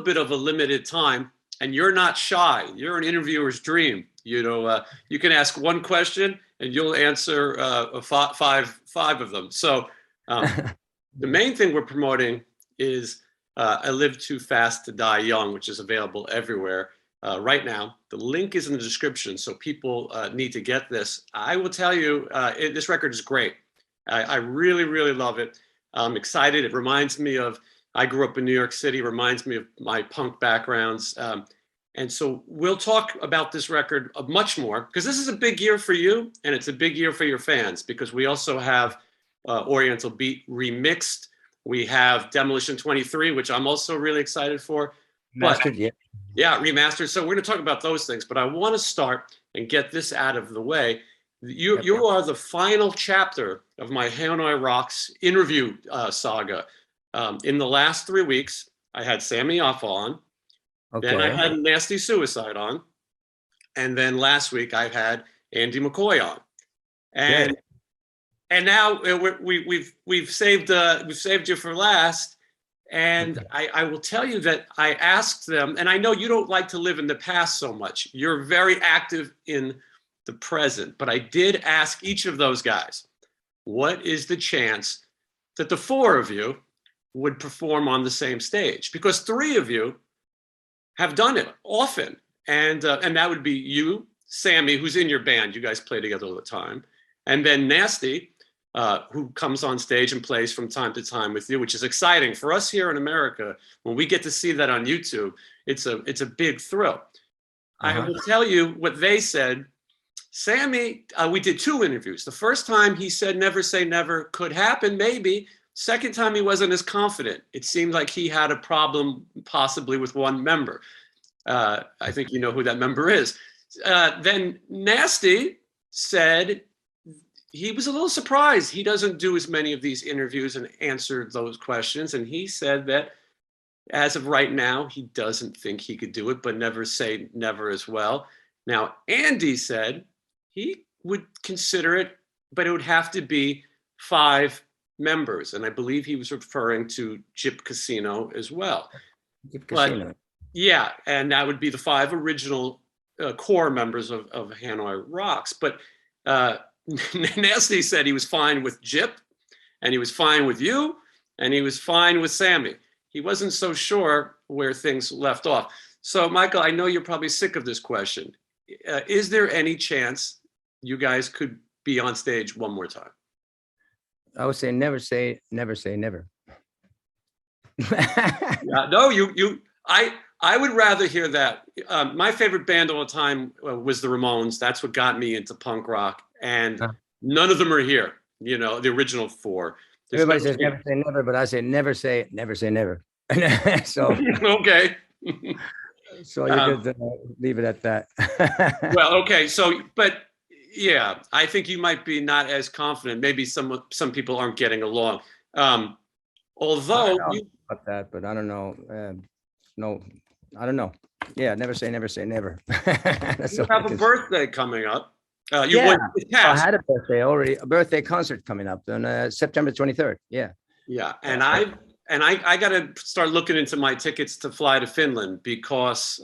bit of a limited time, and you're not shy. You're an interviewer's dream. You know, you can ask one question and you'll answer five of them. So the main thing we're promoting is I Live Too Fast to Die Young, which is available everywhere right now. The link is in the description, so people need to get this. I will tell you, this record is great. I really, really love it. I'm excited. It reminds me of, I grew up in New York City, reminds me of my punk backgrounds. And so we'll talk about this record much more, because this is a big year for you, and it's a big year for your fans, because we also have Oriental Beat remixed. We have Demolition 23, which I'm also really excited for. Remastered, yeah. Yeah, remastered. So we're going to talk about those things, but I want to start and get this out of the way. You are the final chapter of my Hanoi Rocks interview saga. In the last 3 weeks, I had Sammy Off on. Okay. Then I had Nasty Suicide on, and then last week I had Andy McCoy on, and now we've saved you for last. And okay. I will tell you that I asked them, and I know you don't like to live in the past so much. You're very active in the present, but I did ask each of those guys, what is the chance that the four of you would perform on the same stage? Because three of you have done it often, and that would be you, Sammy, who's in your band. You guys play together all the time, and then Nasty, who comes on stage and plays from time to time with you, which is exciting for us here in America. When we get to see that on YouTube, it's a big thrill. I will tell you what they said. Sammy, we did 2 interviews. The first time he said never say never, could happen, maybe. Second time he wasn't as confident. It seemed like he had a problem possibly with one member. I think you know who that member is. Then Nasty said he was a little surprised. He doesn't do as many of these interviews and answer those questions. And he said that as of right now, he doesn't think he could do it, but never say never as well. Now, Andy said he would consider it, but it would have to be 5 members. And I believe he was referring to Jip Casino as well. Jip Casino. Yeah, and that would be the 5 original core members of Hanoi Rocks. But Nasty said he was fine with Jip, and he was fine with you, and he was fine with Sammy. He wasn't so sure where things left off. So, Michael, I know you're probably sick of this question. Is there any chance you guys could be on stage one more time? I would say never say never. No, I would rather hear that. My favorite band all the time was the Ramones. That's what got me into punk rock, and none of them are here. You know, the original 4. Everybody says never say never, but I say never say never. So okay. So you could leave it at that. Well, okay. So, but yeah, I think you might be not as confident. Maybe some people aren't getting along. Although about that, but I don't know. No, I don't know. Yeah, never say never. You have a birthday coming up. I had a birthday already. A birthday concert coming up on September 23rd. Yeah. Yeah, and I got to start looking into my tickets to fly to Finland, because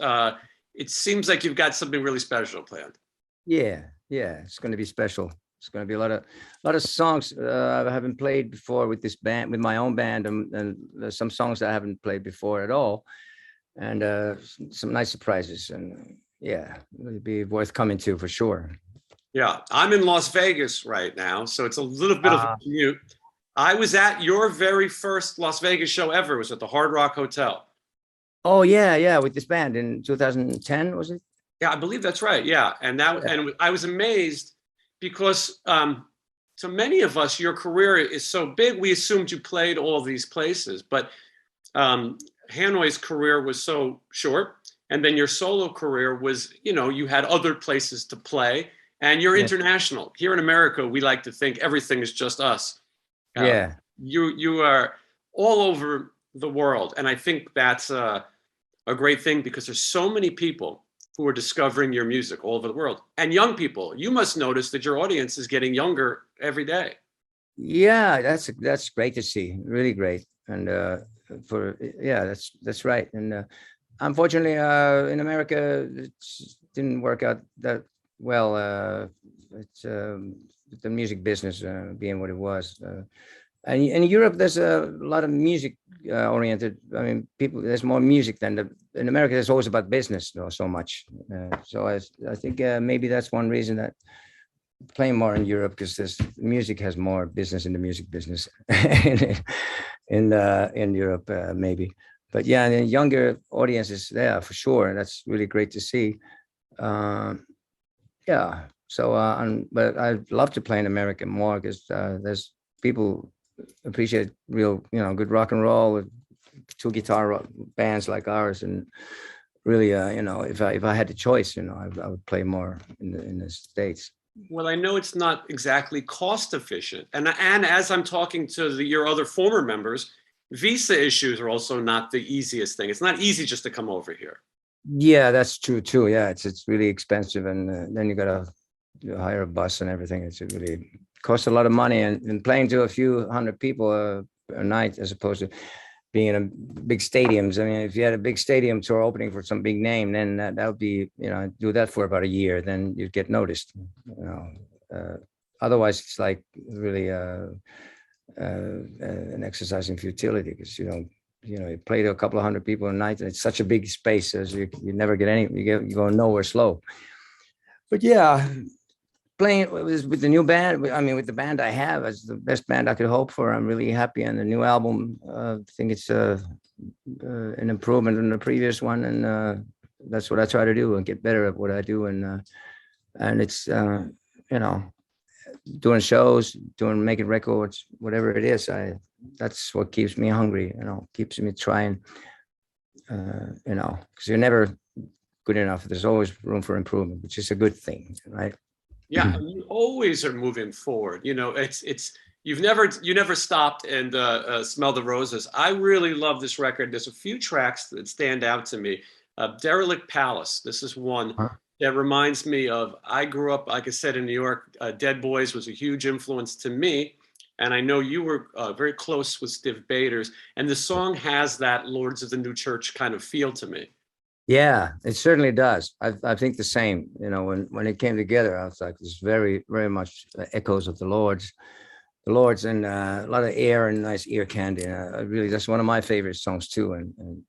it seems like you've got something really special planned. Yeah, it's going to be special. It's going to be a lot of songs I haven't played before with this band, with my own band, and some songs I haven't played before at all, and some nice surprises. And yeah, it'll be worth coming to for sure. Yeah, I'm in Las Vegas right now, so it's a little bit of a commute. I was at your very first Las Vegas show ever. It was at the Hard Rock Hotel. Oh yeah, with this band in 2010, was it? Yeah, I believe that's right. Yeah, and I was amazed, because to many of us, your career is so big. We assumed you played all these places, but Hanoi's career was so short, and then your solo career was, you had other places to play, and you're international. Here in America, we like to think everything is just us. You are all over the world, and I think that's a great thing, because there's so many people who are discovering your music all over the world, and young people. You must notice that your audience is getting younger every day. Yeah, that's great to see. Really great. And that's right. And unfortunately, in America, it didn't work out that well. It's the music business being what it was. And in Europe, there's a lot of music oriented. I mean, people, there's more music than in America. It's always about business, though, so much. So I think maybe that's one reason that playing more in Europe, because this music has more business in the music business in Europe, maybe. But yeah, the younger audiences there for sure. And that's really great to see. Yeah. So, but I'd love to play in America more because there's people appreciate real, good rock and roll with two guitar bands like ours, and really, if I had the choice, I would play more in the States. Well, I know it's not exactly cost efficient, and as I'm talking to your other former members, visa issues are also not the easiest thing. It's not easy just to come over here. Yeah, that's true too. Yeah, it's really expensive, and then you gotta hire a bus and everything. It's really costs a lot of money, and playing to a few hundred people a night as opposed to being in a big stadiums. I mean, if you had a big stadium tour opening for some big name, then that would be, do that for about a year, then you'd get noticed. Otherwise, it's like really an exercise in futility, because you play to a couple of hundred people a night, and it's such a big space, as you never get any, you go nowhere slow. But yeah, playing with the new band, I mean, with the band I have, it's the best band I could hope for. I'm really happy. And the new album, I think it's an improvement on the previous one. And that's what I try to do, and get better at what I do. And it's, doing shows, making records, whatever it is, that's what keeps me hungry, keeps me trying, because you're never good enough. There's always room for improvement, which is a good thing, right? Yeah, and you always are moving forward. It's you never stopped and smell the roses. I really love this record. There's a few tracks that stand out to me. Derelict Palace. This is one that reminds me of, I grew up, like I said, in New York. Dead Boys was a huge influence to me. And I know you were very close with Stiv Bators. And the song has that Lords of the New Church kind of feel to me. Yeah, it certainly does. I think the same. When it came together, I was like, this very, very much echoes of the Lords, and a lot of air and nice ear candy. Really, that's one of my favorite songs too. And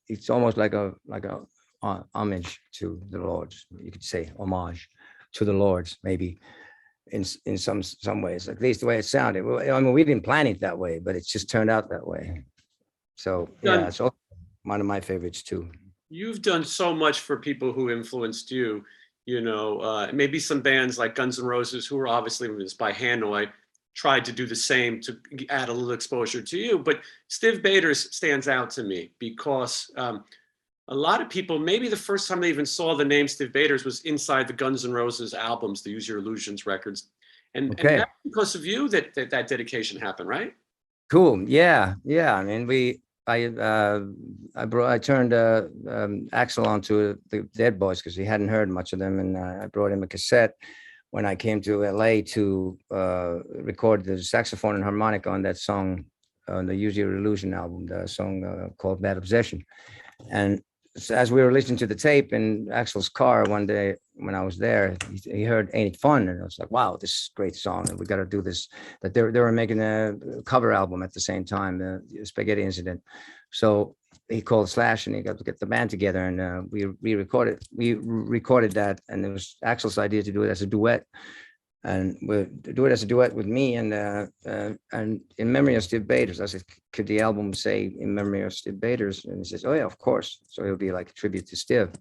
it's almost like a homage to the Lords. You could say homage to the Lords, maybe in some ways. At least the way it sounded. I mean, we didn't plan it that way, but it just turned out that way. So yeah, it's also one of my favorites too. You've done so much for people who influenced you, maybe some bands like Guns N' Roses, who were obviously influenced by Hanoi, tried to do the same to add a little exposure to you. But Stiv Bators stands out to me because a lot of people, maybe the first time they even saw the name Stiv Bators was inside the Guns N' Roses albums, the Use Your Illusions records. And that's because of you that dedication happened, right? Cool. Yeah. I mean, I turned Axel onto the Dead Boys because he hadn't heard much of them, and I brought him a cassette when I came to LA to record the saxophone and harmonica on that song on the Use Your Illusion album, the song called Bad Obsession. And as we were listening to the tape in Axel's car one day when I was there, he heard "Ain't It Fun," and I was like, "Wow, this is a great song, and we got to do this." That they were making a cover album at the same time, the Spaghetti Incident. So he called Slash, and he got to get the band together, and we recorded that, and it was Axel's idea to do it as a duet. And we'll do it as a duet with me and in memory of Stiv Bators. I said, could the album say in memory of Stiv Bators? And he says, oh yeah, of course. So it'll be like a tribute to Stiv.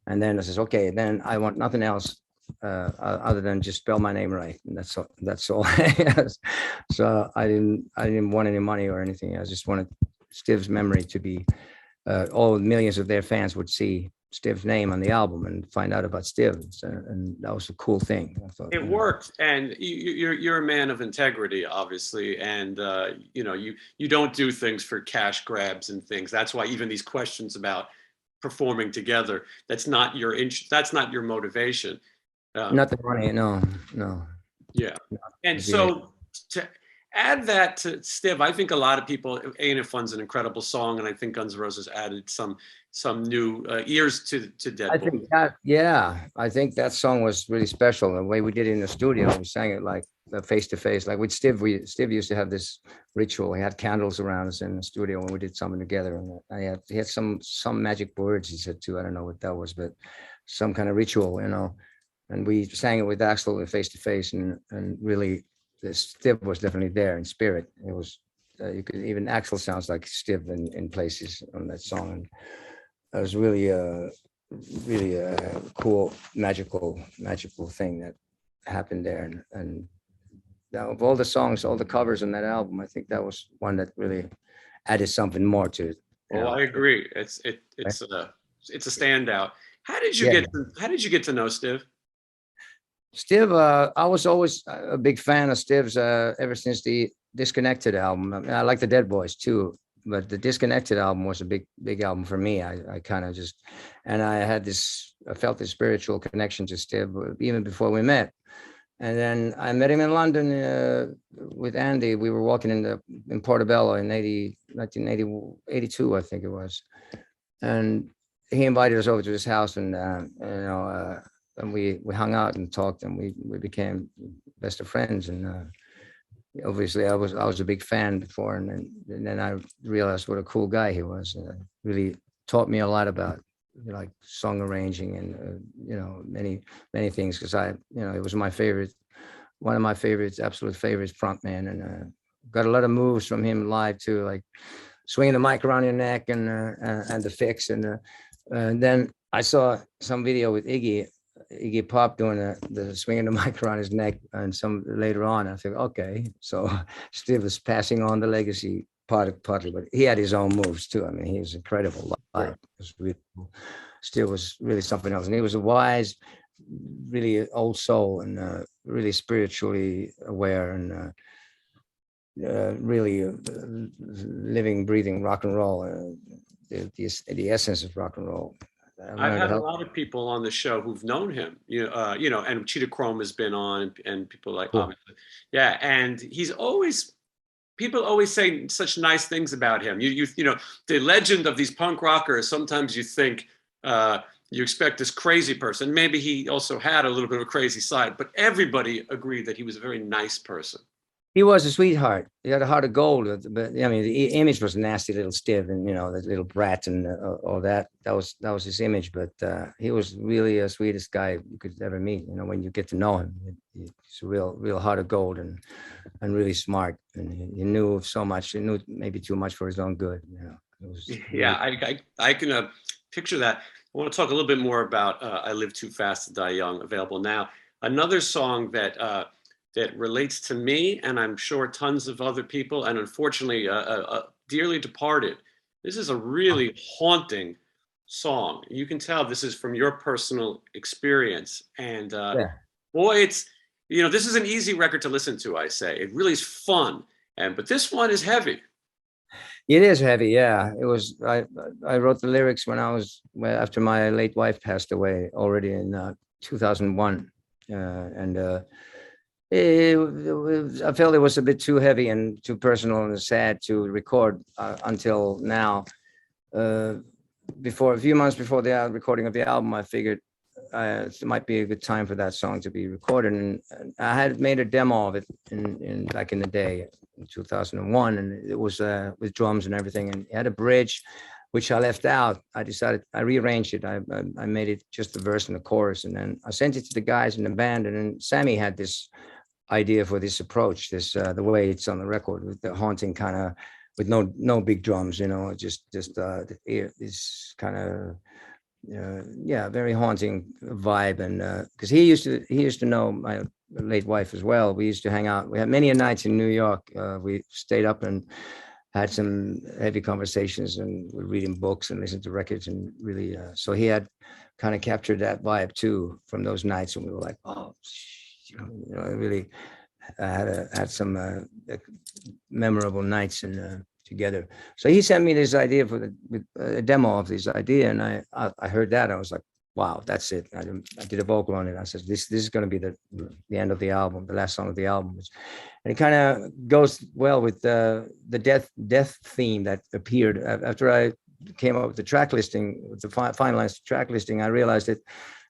And then I says, okay, then I want nothing else other than just spell my name right. And that's all. So I didn't want any money or anything. I just wanted Stiv's memory to be, all millions of their fans would see Stiv's name on the album and find out about Stiv, and that was a cool thing. I thought it worked, and you're a man of integrity, obviously, and you don't do things for cash grabs and things. That's why even these questions about performing together, that's not your motivation. Not the money, no. Yeah, and so to add that to Stiv, I think a lot of people, Ain't It Fun's an incredible song, and I think Guns N' Roses added some some new ears to Dead I Boy. think that, yeah, I think that song was really special. The way we did it in the studio, we sang it like face to face. Like with Steve, Steve used to have this ritual. He had candles around us in the studio when we did something together. And he had some magic words he said too. I don't know what that was, but some kind of ritual, you know. And we sang it with Axel face to face, and really, Steve was definitely there in spirit. It was you could even Axel sounds like Steve in places on that song. And it was really a cool, magical thing that happened there. And of all the songs, all the covers on that album, I think that was one that really added something more to it. Oh, I agree. It's a standout. How did you get to know Steve? Steve, I was always a big fan of Steve's ever since the Disconnected album. I mean, I like the Dead Boys too, but the Disconnected album was a big album for me. I kind of just, and I felt this spiritual connection to Steve even before we met. And then I met him in London with Andy. We were walking in Portobello in 1982, I think it was. And he invited us over to his house, and and we hung out and talked, and we became best of friends. And obviously I was a big fan before, and then I realized what a cool guy he was. Really taught me a lot about like song arranging and many things, because it was one of my favorites, absolute favorites, frontman, and got a lot of moves from him live too, like swinging the mic around your neck and the fix. And then I saw some video with Iggy Pop doing the swinging the mic around his neck, and some later on I think, okay, so Steve was passing on the legacy partly, but he had his own moves too. I mean, he was incredible live. It was really cool. Steve was really something else, and he was a wise, really old soul, and really spiritually aware, and really living, breathing rock and roll, the essence of rock and roll. I've had a lot of people on the show who've known him, and Cheetah Chrome has been on, and people like, cool. Yeah, and people always say such nice things about him. The legend of these punk rockers. Sometimes you think you expect this crazy person. Maybe he also had a little bit of a crazy side, but everybody agreed that he was a very nice person. He was a sweetheart. He had a heart of gold, but I mean, the image was nasty, little Steve, and that little brat and all that. That was his image. But he was really the sweetest guy you could ever meet. When you get to know him, he's a real heart of gold, and really smart. And he knew so much. He knew maybe too much for his own good. I can picture that. I want to talk a little bit more about "I Live Too Fast to Die Young," available now. Another song that relates to me, and I'm sure tons of other people, and unfortunately dearly departed. This is a really haunting song. You can tell this is from your personal experience. And boy, it's, this is an easy record to listen to, I say. It really is fun. But this one is heavy. It is heavy, yeah. It was, I wrote the lyrics after my late wife passed away already in 2001. I felt it was a bit too heavy and too personal and sad to record until now. A few months before the recording of the album, I figured it might be a good time for that song to be recorded. And I had made a demo of it back in the day, in 2001, and it was with drums and everything, and it had a bridge which I left out. I rearranged it. I made it just the verse and the chorus, and then I sent it to the guys in the band. And then Sammy had this idea for this approach, the way it's on the record, with the haunting kind of, with no big drums, just this kind of very haunting vibe. And because he used to know my late wife as well. We used to hang out. We had many nights in New York. We stayed up and had some heavy conversations, and we're reading books and listening to records, and really so he had kind of captured that vibe too from those nights, and we were like, oh, really had some memorable nights and together. So he sent me this idea with a demo of this idea, and I heard that. I was like, wow, that's it. I did a vocal on it. I said, this is going to be the end of the album, the last song of the album. And it kind of goes well with the death theme that appeared after I came up with the track listing, with the finalized track listing, I realized that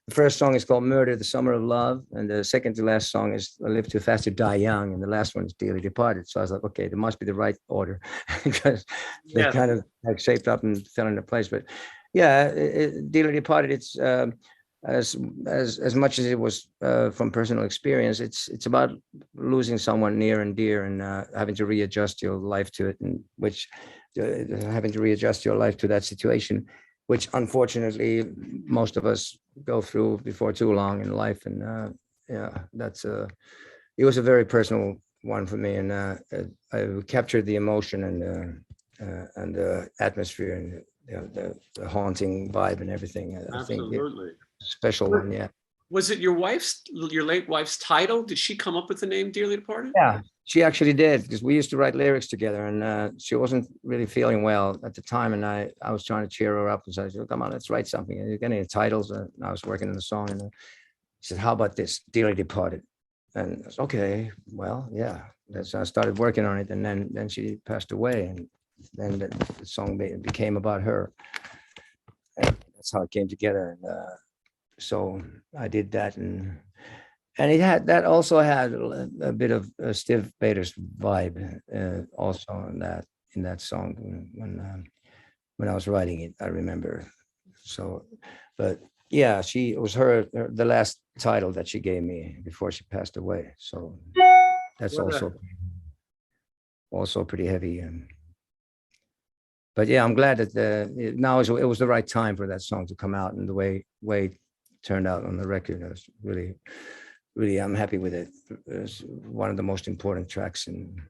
the first song is called Murder, the Summer of Love. And the second to last song is I Live Too Fast to Die Young. And the last one is Dearly Departed. So I was like, okay, there must be the right order because they kind of like shaped up and fell into place. But yeah, Dearly Departed, it's as much as it was from personal experience, it's about losing someone near and dear and having to readjust your life to it, and having to readjust your life to that situation, which unfortunately most of us go through before too long in life. And yeah, it was a very personal one for me, and I captured the emotion and the atmosphere and the haunting vibe and everything. Absolutely. Special one, yeah. Was it your late wife's title? Did she come up with the name Dearly Departed? Yeah, she actually did, because we used to write lyrics together, and she wasn't really feeling well at the time, and I was trying to cheer her up and say, come on, let's write something. And you're getting titles, and I was working on the song, and she said, how about this, Dearly Departed? And I said, okay, well, yeah. So I started working on it, and then she passed away, and then the song became about her. And that's how it came together. And so I did that, and it also had a bit of a Steve Bader's vibe also in that song when I was writing it, I remember. So, but yeah, it was the last title that she gave me before she passed away. So that's also pretty heavy. But yeah, I'm glad that now it was the right time for that song to come out, and the way it turned out on the record, I was really, I'm happy with it. It's one of the most important tracks, and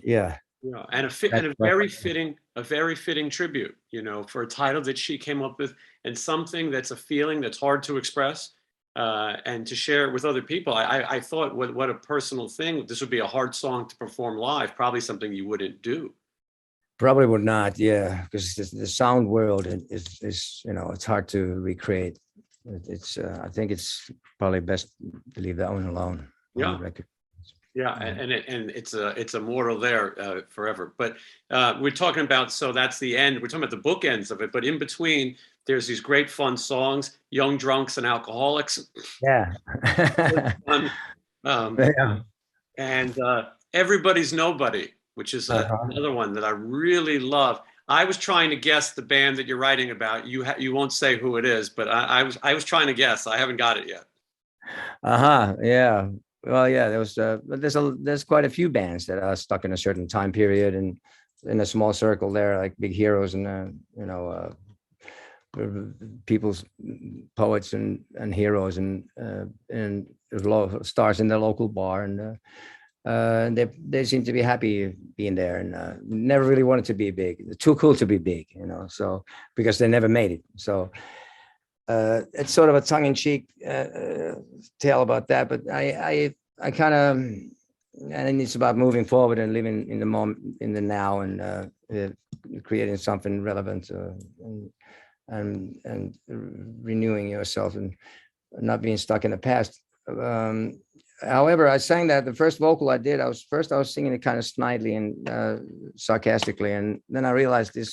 yeah. Yeah, and a very fitting tribute, for a title that she came up with, and something that's a feeling that's hard to express and to share with other people. I thought, what a personal thing. This would be a hard song to perform live, probably something you wouldn't do. Probably would not, yeah, because the sound world is it's hard to recreate. I think it's probably best to leave that one alone on the record. Yeah, and it's immortal there forever. But we're talking about, so that's the end. We're talking about the bookends of it, but in between, there's these great fun songs, Young Drunks and Alcoholics. Yeah. Yeah. And Everybody's Nobody, which is another one that I really love. I was trying to guess the band that you're writing about. You won't say who it is, but I was trying to guess. I haven't got it yet. Yeah. Well, yeah. There's quite a few bands that are stuck in a certain time period and in a small circle there, like big heroes and people's poets and heroes and stars in the local bar, and they seem to be happy being there, and never really wanted to be big. They're too cool to be big, so because they never made it. So it's sort of a tongue-in-cheek tale about that, but I kind of, and it's about moving forward and living in the moment, in the now, and creating something relevant and renewing yourself and not being stuck in the past. However, I sang that the first vocal I did. I was singing it kind of snidely and sarcastically, and then I realized it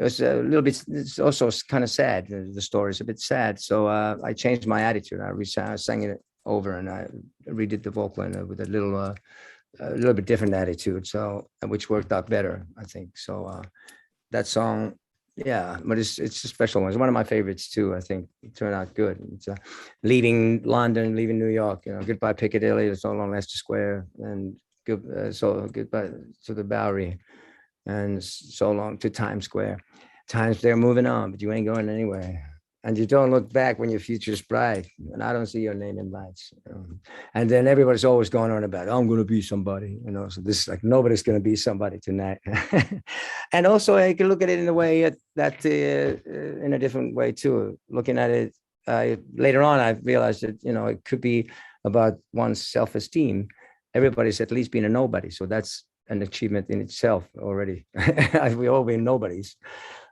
was a little bit. It's also kind of sad. The story is a bit sad, so I changed my attitude. I sang it over, and I redid the vocal with a little bit different attitude. So, which worked out better, I think. So that song. Yeah, but it's a special one. It's one of my favorites too. I think it turned out good. It's leaving London, leaving New York. Goodbye Piccadilly, so long Leicester Square, and goodbye to the Bowery, and so long to Times Square. They're moving on, but you ain't going anywhere. And you don't look back when your future's bright, and I don't see your name in lights. And then everybody's always going on about, I'm going to be somebody, So this is like, nobody's going to be somebody tonight. And also, I can look at it in a way that in a different way too. Looking at it later on, I realized that it could be about one's self-esteem. Everybody's at least been a nobody, so that's an achievement in itself already. We all been nobodies.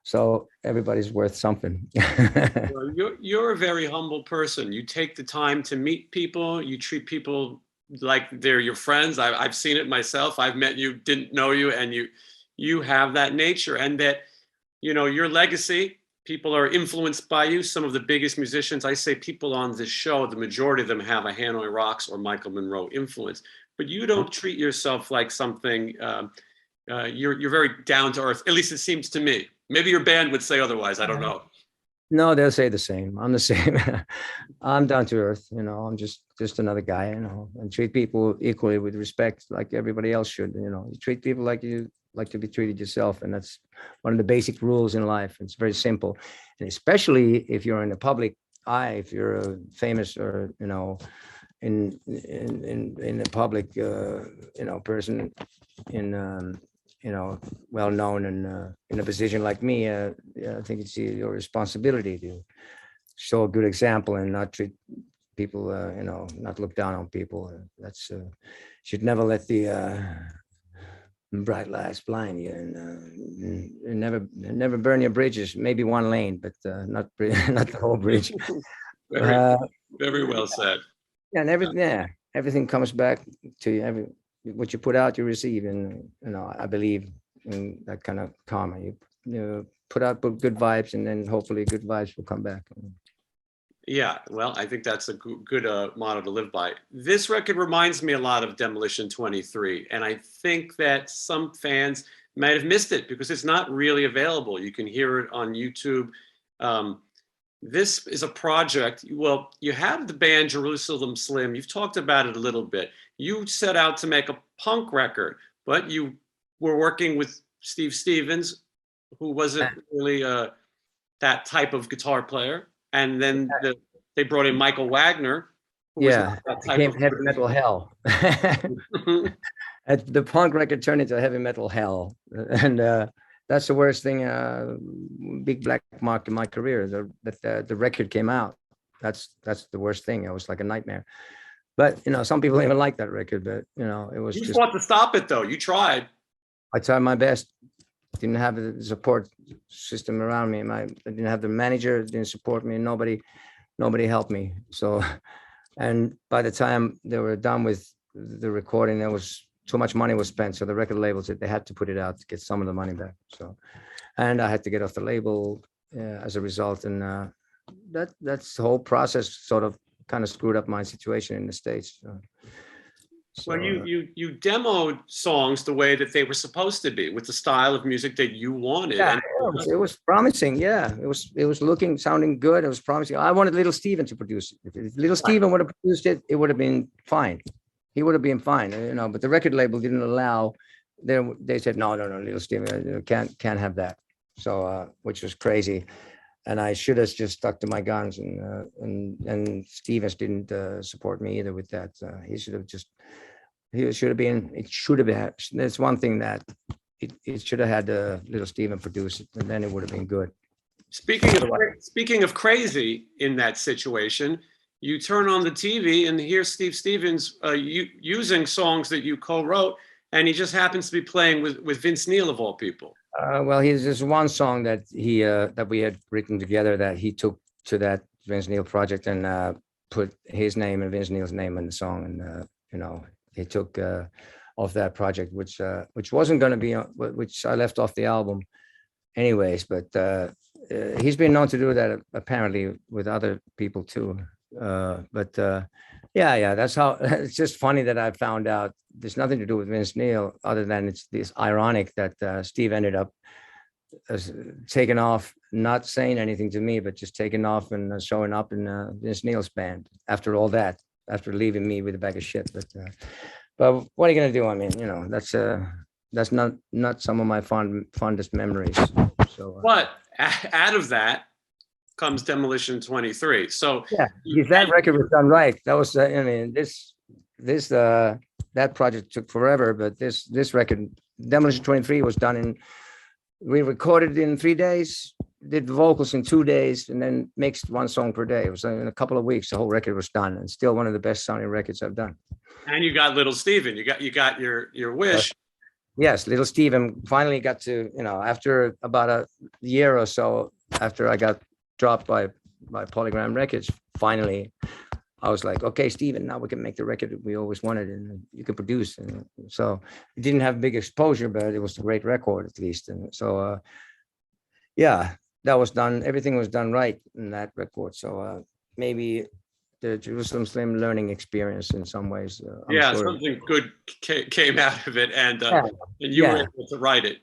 So everybody's worth something. Well, you're a very humble person. You take the time to meet people. You treat people like they're your friends. I've seen it myself. I've met you, didn't know you, and you have that nature, and that, you know, your legacy, people are influenced by you. Some of the biggest musicians, I say people on this show, the majority of them have a Hanoi Rocks or Michael Monroe influence, but you don't treat yourself like something, you're very down to earth. At least it seems to me. Maybe your band would say otherwise. I don't know. No, they'll say the same. I'm the same. I'm down to earth, you know. I'm just another guy, you know, and treat people equally with respect, like everybody else should. You know, you treat people like you like to be treated yourself, and that's one of the basic rules in life. It's very simple, and especially if you're in the public eye, if you're a famous or, you know, in the public, you know, person in you know, well known and in a position like me, I think it's your responsibility to show a good example and not treat people, you know, not look down on people. That's should never let the bright lights blind you, and never burn your bridges. Maybe one lane, but not the whole bridge. Very well said. And everything comes back to you. What you put out, you receive, and you know, I believe in that kind of karma. You put out good vibes, and then hopefully good vibes will come back. Yeah, well, I think that's a good motto to live by. This record reminds me a lot of Demolition 23, and I think that some fans might have missed it because it's not really available. You can hear it on YouTube. This is a project. Well, you have the band Jerusalem Slim. You've talked about it a little bit. You set out to make a punk record, but you were working with Steve Stevens, who wasn't really that type of guitar player. And then they brought in Michael Wagner, who was that type of heavy metal hell. The punk record turned into heavy metal hell, and that's the worst thing, big black mark in my career. That the record came out. That's the worst thing. It was like a nightmare. But you know, some people even like that record. But you know, it was. You fought to stop it, though. You tried. I tried my best. Didn't have the support system around me. I didn't have the manager. Didn't support me. Nobody helped me. So, and by the time they were done with the recording, there was too much money was spent. So the record label said they had to put it out to get some of the money back. So, and I had to get off the label as a result. And that's the whole process sort of kind of screwed up my situation in the States. So, well, you demoed songs the way that they were supposed to be, with the style of music that you wanted. Yeah, it was promising. Yeah, it was sounding good. It was promising. I wanted Little Steven to produce it. If Little Steven would have produced it, it would have been fine. He would have been fine, you know. But the record label didn't allow. They said no, Little Steven can't have that. So which was crazy. And I should have just stuck to my guns. And Stevens didn't support me either with that. He should have been. It should have been. There's one thing that it should have had Little Steven produce it, and then it would have been good. Speaking of crazy in that situation, you turn on the TV and hear Steve Stevens using songs that you co-wrote, and he just happens to be playing with Vince Neil of all people. Well, there's one song that that we had written together that he took to that Vince Neil project and put his name and Vince Neil's name in the song, and you know, he took off that project, which wasn't going to be, which I left off the album, anyways. But he's been known to do that apparently with other people too. Yeah, that's how. It's just funny that I found out there's nothing to do with Vince Neil other than it's this ironic that Steve ended up taking off, not saying anything to me, but just taking off and showing up in Vince Neil's band after all that, after leaving me with a bag of shit. But what are you gonna do? I mean, you know, that's not some of my fondest memories. So, but out of that comes Demolition 23. So yeah, if that record was done right, that was I mean, that project took forever, but this record, Demolition 23, was done we recorded in 3 days, did the vocals in 2 days, and then mixed one song per day. It was in a couple of weeks, the whole record was done, and still one of the best sounding records I've done. And you got Little Steven, you got your wish. Yes, Little Steven finally got to, you know, after about a year or so after I got dropped by Polygram Records, finally I was like, okay, Steven, now we can make the record that we always wanted, and you can produce. And so it didn't have big exposure, but it was a great record at least. And so, yeah, that was done. Everything was done right in that record. So maybe the Jerusalem Slim learning experience in some ways. I'm Yeah, sure. something good came out of it, and Yeah. you were Yeah. able to write it.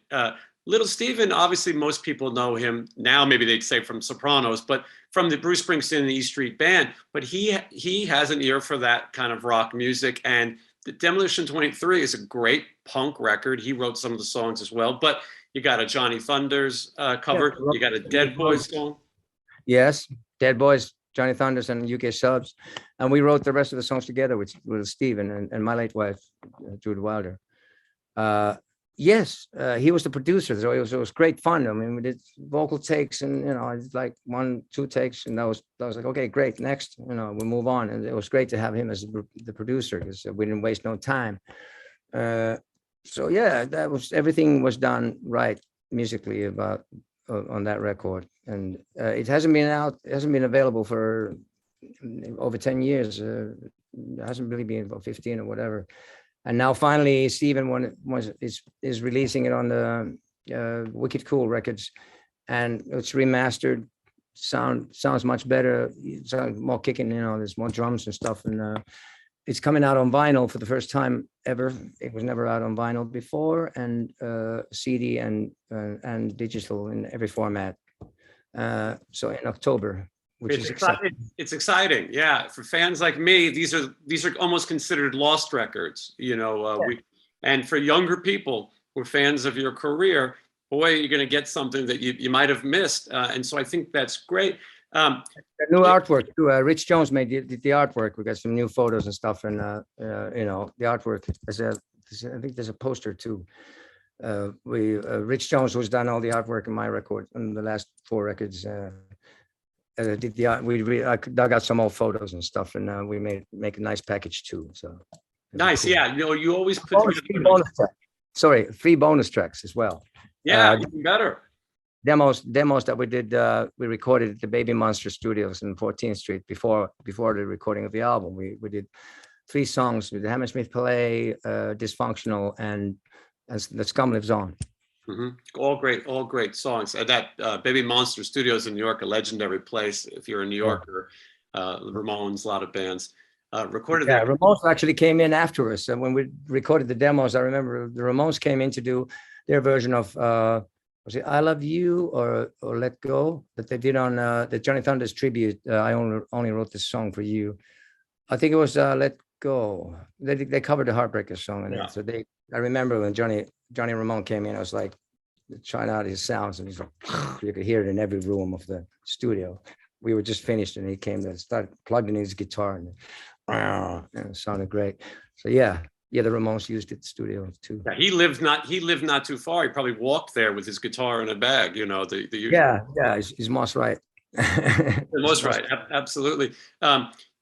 Little Steven, obviously, most people know him now. Maybe they'd say from Sopranos, but from the Bruce Springsteen and the E Street Band. But he has an ear for that kind of rock music, and the Demolition 23 is a great punk record. He wrote some of the songs as well. But you got a Johnny Thunders cover. Yeah. You got a Dead Boys song. Yes, Dead Boys, Johnny Thunders, and UK Subs, and we wrote the rest of the songs together with Steven and my late wife, Jude Wilder. Yes, he was the producer, so it was great fun. I mean, we did vocal takes, and it's like 1-2 takes, and that was like, okay, great, next, we'll move on. And it was great to have him as the producer because we didn't waste no time. So yeah, everything was done right musically about on that record, and it hasn't been available for over 10 years. It hasn't really been about 15 or whatever. And now finally, Steven is releasing it on the Wicked Cool Records, and it's remastered. Sounds much better. It sounds more kicking. There's more drums and stuff, and it's coming out on vinyl for the first time ever. It was never out on vinyl before, and CD and digital in every format. So in October. Which is exciting. It's exciting, yeah. For fans like me, these are almost considered lost records, and for younger people who are fans of your career, boy, you're going to get something that you might have missed, and so I think that's great. The new artwork too. Rich Jones made the artwork. We got some new photos and stuff, and the artwork. I think there's a poster too. Rich Jones, who's done all the artwork in my record on the last 4 records. Did I dug out some old photos and stuff, and we make a nice package too. So nice, cool. Yeah. You always put together 3 bonus tracks as well. Yeah, even better. Demos that we did. We recorded at the Baby Monster Studios in 14th Street before the recording of the album. We did 3 songs with the Hammersmith Palais, Dysfunctional, and The Scum Lives On. Mm-hmm. All great songs. That Baby Monster Studios in New York, a legendary place. If you're a New Yorker, Ramones, a lot of bands recorded there. Ramones actually came in after us, and when we recorded the demos, I remember the Ramones came in to do their version of was it "I Love You" or "Let Go" that they did on the Johnny Thunders tribute. I only wrote this song for you. I think it was "Let Go." They covered the Heartbreakers song in it. So I remember when Johnny Ramone came in, I was like trying out his sounds, and he's like, you could hear it in every room of the studio. We were just finished, and he came and started plugged in his guitar, and it sounded great. So yeah, the Ramones used it in the studio too. Yeah, he lived not too far. He probably walked there with his guitar in a bag. The usual. Yeah, he's most right. Most right, absolutely.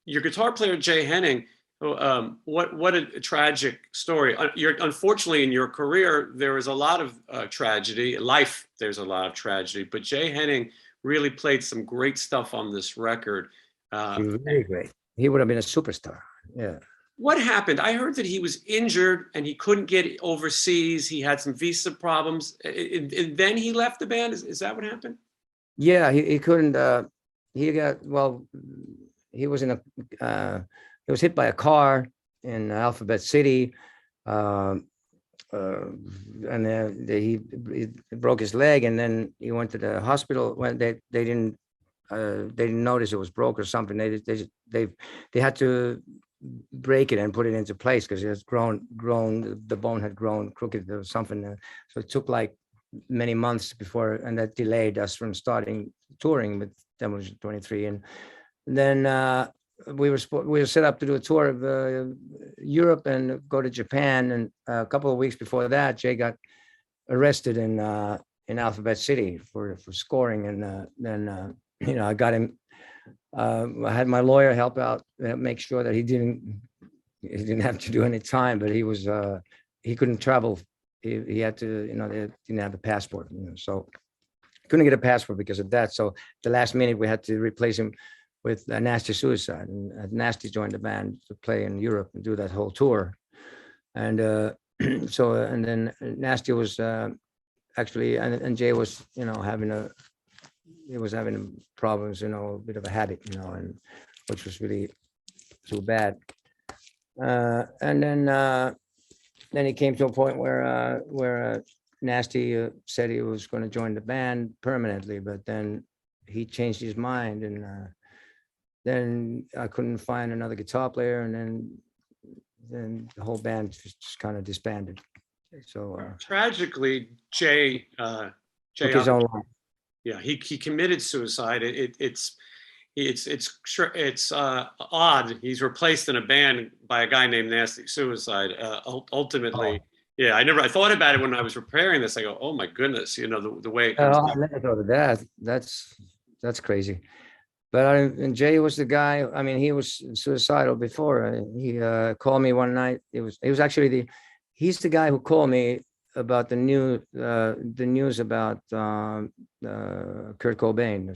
Your guitar player Jay Henning. What a tragic story. Unfortunately, in your career, there is a lot of tragedy. Life, there's a lot of tragedy. But Jay Henning really played some great stuff on this record. He was really great. He would have been a superstar. Yeah. What happened? I heard that he was injured and he couldn't get overseas. He had some visa problems, and then he left the band. Is that what happened? Yeah, he couldn't. He was in a. He was hit by a car in Alphabet City, and then he broke his leg, and then he went to the hospital. When they didn't notice it was broke or something. They had to break it and put it into place because it has grown. The bone had grown crooked or something. So it took like many months before, and that delayed us from starting touring with Demolition 23, and then. We were set up to do a tour of Europe and go to Japan, and a couple of weeks before that, Jay got arrested in Alphabet City for scoring, and then I got him. I had my lawyer help out, make sure that he didn't have to do any time, but he couldn't travel. He had to, they didn't have the passport, so couldn't get a passport because of that. So the last minute we had to replace him with Nasty Suicide, and Nasty joined the band to play in Europe and do that whole tour. And and then Nasty was actually, and Jay was, having problems, a bit of a habit, and which was really too bad. And then he came to a point where Nasty said he was going to join the band permanently, but then he changed his mind, and then I couldn't find another guitar player, and then the whole band just kind of disbanded. So tragically, Jay took his own life. Yeah, he committed suicide. It's odd. He's replaced in a band by a guy named Nasty Suicide. Ultimately, yeah, I thought about it when I was preparing this. I go, oh my goodness, the way it comes. I never thought of that. That's crazy. But and Jay was the guy. I mean, he was suicidal before. He called me one night. He was actually he's the guy who called me about the news about Kurt Cobain,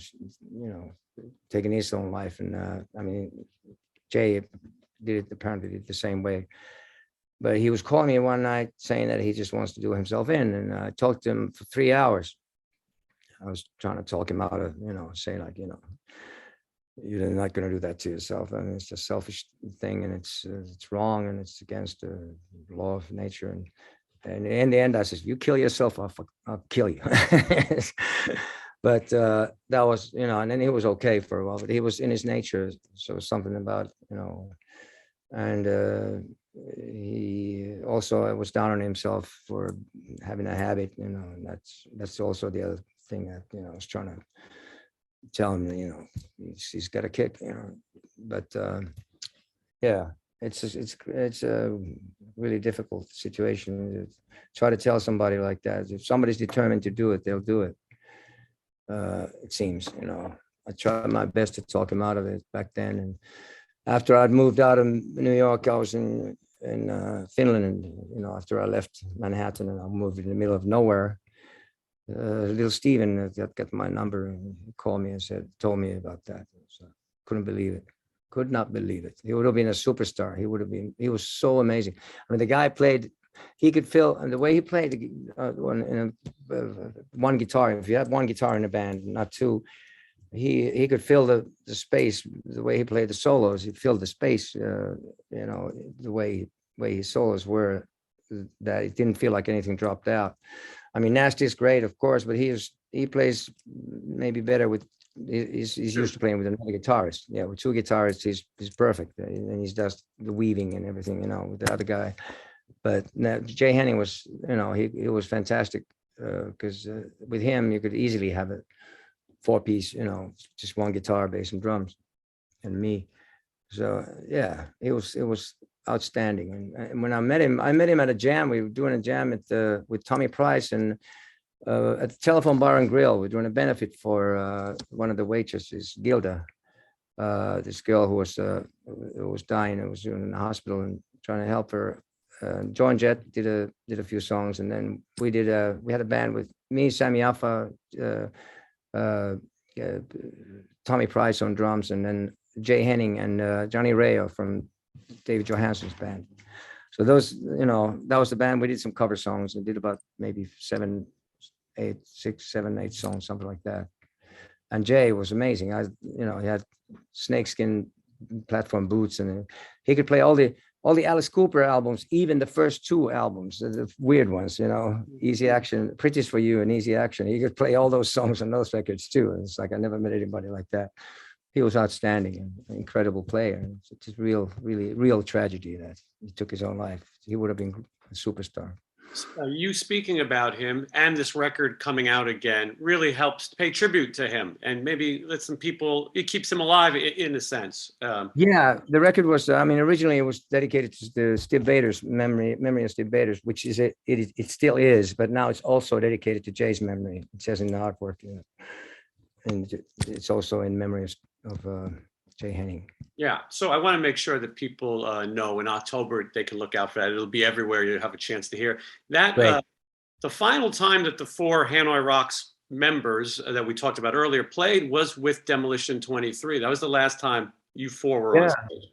taking his own life. And I mean, Jay apparently did the same way. But he was calling me one night saying that he just wants to do himself in. And I talked to him for 3 hours. I was trying to talk him out of, saying like, you're not going to do that to yourself. I mean, it's a selfish thing, and it's wrong, and it's against the law of nature. And in the end, I said, you kill yourself, I'll kill you. But that was, and then he was okay for a while, but he was in his nature. So something about, and he also was down on himself for having a habit, and that's also the other thing that, I was trying to tell him, he's got a kick, but yeah, it's a really difficult situation to try to tell somebody like that. If somebody's determined to do it, they'll do it. It seems, I tried my best to talk him out of it back then. And after I'd moved out of New York, I was in Finland, and after I left Manhattan and I moved in the middle of nowhere, little Steven got my number and called me and told me about that. So couldn't believe it. Could not believe it. He would have been a superstar. He was so amazing. I mean, the guy played, he could fill, and the way he played one guitar, if you have one guitar in a band, not two, he could fill the space. The way he played the solos, he filled the space, the way his solos were, that it didn't feel like anything dropped out. I mean, Nasty is great, of course, but he plays maybe better with, he's used to playing with another guitarist. Yeah, with two guitarists, he's perfect, and he does the weaving and everything, with the other guy. But Jay Henning was, he was fantastic, because with him you could easily have a 4-piece, just one guitar, bass, and drums, and me. So yeah, it was outstanding. And when I met him at a jam. We were doing a jam with Tommy Price, and at the Telephone Bar and Grill. We're doing a benefit for one of the waitresses, Gilda, this girl who was dying and was in the hospital, and trying to help her. John Jett did a few songs, and then we had a band with me, Sammy Alpha, Tommy Price on drums, and then Jay Henning and Johnny Rayo from David Johansen's band. So those, that was the band. We did some cover songs and did about maybe 6, 7, 8 songs, something like that. And Jay was amazing. He had snakeskin platform boots, and he could play all the Alice Cooper albums, even the first 2 albums, the weird ones, Easy Action, Pretty's for You and Easy Action. He could play all those songs on those records too. And it's like, I never met anybody like that. He was outstanding and an incredible player. It's a real tragedy that he took his own life. He would have been a superstar. You speaking about him and this record coming out again really helps pay tribute to him, and maybe let some people, it keeps him alive in a sense. Yeah, the record was, originally it was dedicated to the Steve Bader's memory of Steve Bader's, which is it still is, but now it's also dedicated to Jay's memory. It says in the artwork, and it's also in memory of Jay Henning. Yeah, so I want to make sure that people know in October they can look out for that. It'll be everywhere. You have a chance to hear that. The final time that the 4 Hanoi Rocks members that we talked about earlier played was with Demolition 23. That was the last time you four were on stage.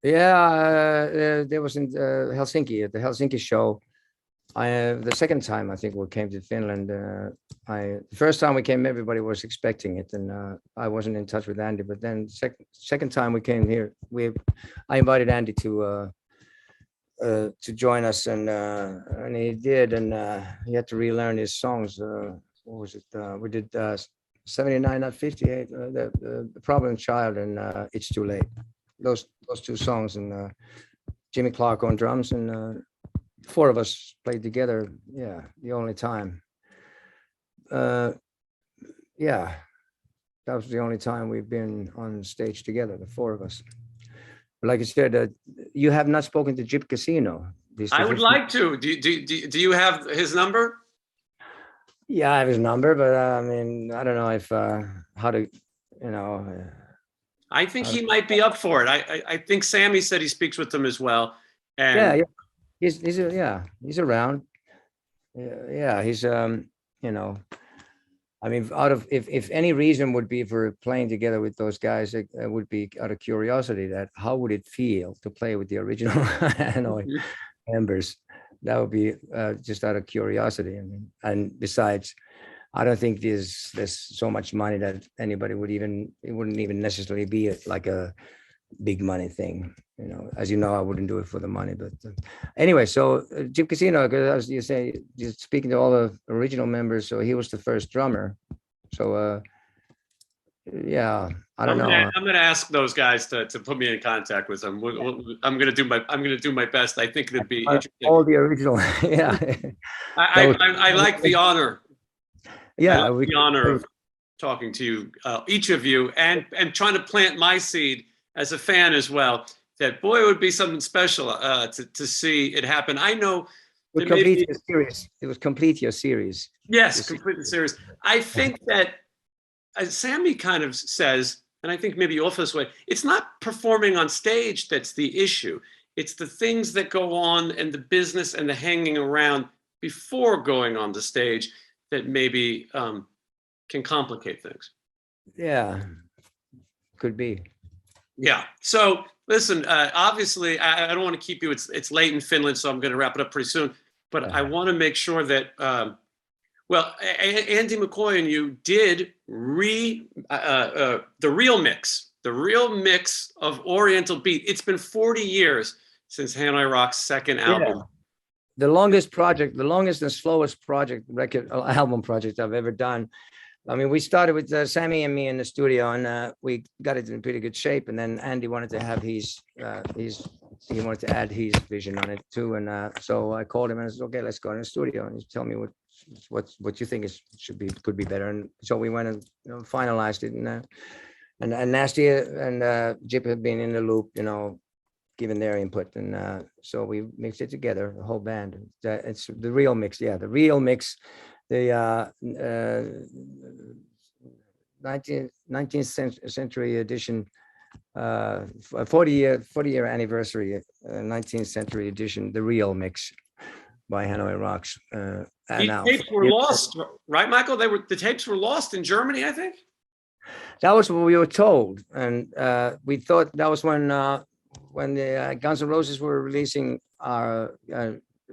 Yeah, there was in Helsinki at the Helsinki show. The second time I think we came to Finland. The first time we came, everybody was expecting it, and I wasn't in touch with Andy. But then second time we came here, I invited Andy to join us, and he did, and he had to relearn his songs. What was it? We did 79, not 58. The Problem Child and It's Too Late. Those two songs, and Jimmy Clark on drums, and four of us played together. Yeah, the only time. Yeah, that was the only time we've been on stage together, the four of us. But like I said, you have not spoken to Jip Casino. I would like to. Do you have his number? Yeah, I have his number, but I mean, I don't know if how to, you know. I think he might be up for it. I think Sammy said he speaks with them as well. And yeah. He's around. Yeah, he's you know, I mean, if any reason would be for playing together with those guys, it would be out of curiosity that how would it feel to play with the original Hanoi members? That would be just out of curiosity. And besides, I don't think there's so much money that anybody would even, it wouldn't even necessarily be like a big money thing. You know, as you know, I wouldn't do it for the money. But anyway, so Jim Casino, as you say, just speaking to all the original members, so he was the first drummer. So yeah, I don't know. I'm going to ask those guys to put me in contact with them. I'm going to do my best. I think it'd be interesting. All the original, yeah. I like the honor. Yeah, the honor of talking to you, each of you, and trying to plant my seed as a fan as well. That boy, it would be something special to see it happen. I know. It complete your series. It was complete your series. Yes, complete the series. I think that, as Sammy kind of says, and I think maybe you also this way, it's not performing on stage that's the issue. It's the things that go on and the business and the hanging around before going on the stage that maybe can complicate things. Yeah, could be. Yeah. So listen, obviously, I don't want to keep you. It's late in Finland, so I'm going to wrap it up pretty soon. But I want to make sure that, well, Andy McCoy and you did the real mix of Oriental Beat. It's been 40 years since Hanoi Rock's second album. Yeah. The longest and slowest album project I've ever done. I mean, we started with Sammy and me in the studio, and we got it in pretty good shape. And then Andy wanted to have he wanted to add his vision on it too. And so I called him and I said, okay, let's go in the studio and you tell me what you think could be better. And so we went and finalized it. And Nasty and Jip had been in the loop, giving their input. And so we mixed it together, the whole band. It's the real mix. Yeah, the real mix. The 19th century edition, 40-year anniversary, 19th century edition, the real mix by Hanoi Rocks. These tapes were lost, right, Michael? The tapes were lost in Germany, I think. That was what we were told, and we thought that was when the Guns N' Roses were releasing our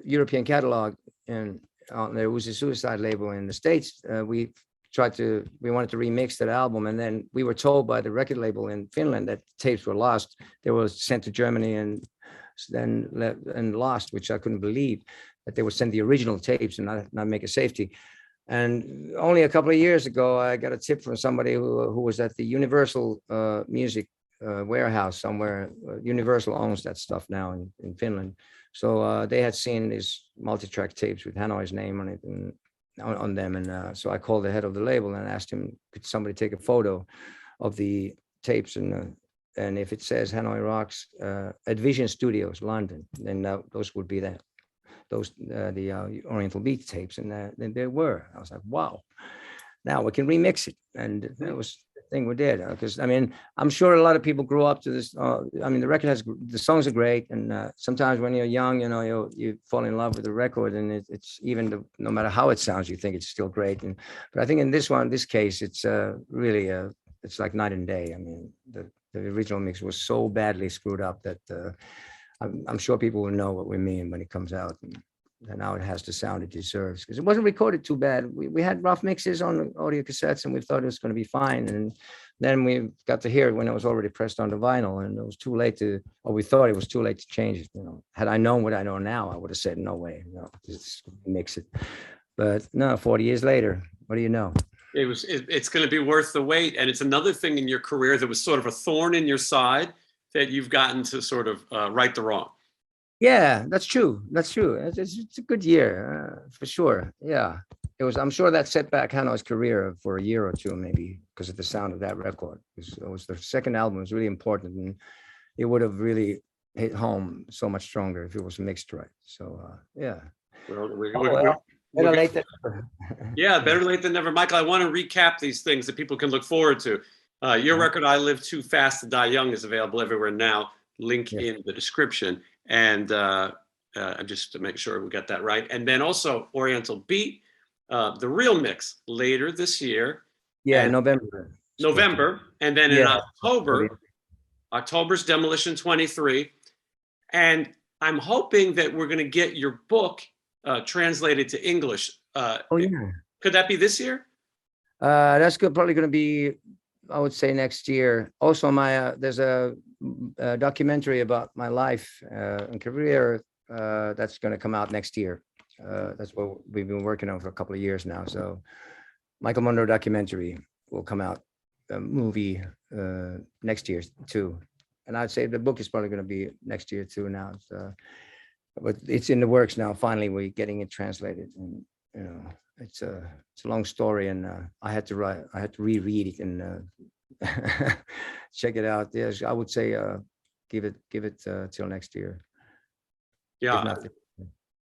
European catalog and on the Uzi Suicide label in the States. We wanted to remix that album, and then we were told by the record label in Finland that tapes were lost. They were sent to Germany and lost, which I couldn't believe, that they would send the original tapes and not make a safety. And only a couple of years ago, I got a tip from somebody who was at the Universal Music warehouse somewhere. Universal owns that stuff now in Finland. So they had seen these multi-track tapes with Hanoi's name on it and on them. And so I called the head of the label and asked him, could somebody take a photo of the tapes? And if it says Hanoi Rocks at Vision Studios, London, then those would be the Oriental Beat tapes. And then there were. I was like, wow, now we can remix it. And think we did, because I mean, I'm sure a lot of people grew up to this. I mean, the record has, the songs are great, and sometimes when you're young, you know, you fall in love with the record, and it's even no matter how it sounds, you think it's still great. And but I think in this case, it's really it's like night and day. I mean, the original mix was so badly screwed up that I'm sure people will know what we mean when it comes out. And now it has the sound it deserves, because it wasn't recorded too bad. We had rough mixes on audio cassettes, and we thought it was going to be fine. And then we got to hear it when it was already pressed on the vinyl, and it was too late to, or we thought it was too late to change it. You know, had I known what I know now, I would have said, no way, no, just mix it. But no, 40 years later, what do you know? It's going to be worth the wait. And it's another thing in your career that was sort of a thorn in your side that you've gotten to sort of right the wrong. Yeah, that's true. That's true. It's a good year for sure. Yeah, it was. I'm sure that set back Hanoi's career for a year or two, maybe because of the sound of that record. It was the second album was really important, and it would have really hit home so much stronger if it was mixed right. So yeah. Well, better late than never. Yeah, better late than never. Michael, I want to recap these things that people can look forward to. Your record, I Live Too Fast to Die Young, is available everywhere now. Link in the description. And just to make sure we got that right. And then also Oriental Beat, the real mix later this year. Yeah, and November. And then in October's Demolition 23. And I'm hoping that we're going to get your book translated to English. Could that be this year? That's probably going to be, I would say, next year. Also, there's a documentary about my life and career that's going to come out next year. That's what we've been working on for a couple of years now. So Michael Monroe documentary will come out, movie next year too. And I'd say the book is probably going to be next year too now. But it's in the works now. Finally, we're getting it translated. And, you know, it's a long story, and I had to reread it and check it out. Yes, I would say give it till next year. Yeah,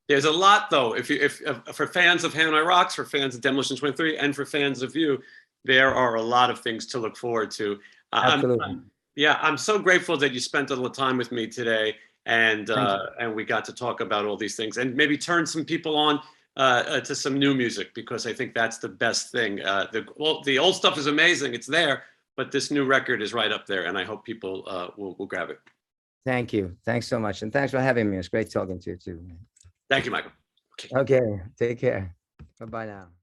there's a lot though. If for fans of Hanoi Rocks, for fans of Demolition 23, and for fans of you, there are a lot of things to look forward to. Absolutely. I'm so grateful that you spent a little time with me today, and we got to talk about all these things, and maybe turn some people on to some new music, because I think that's the best thing. The old stuff is amazing; it's there, but this new record is right up there, and I hope people will grab it. Thank you. Thanks so much, and thanks for having me. It's great talking to you too. Thank you, Michael. Okay, take care. Bye-bye now.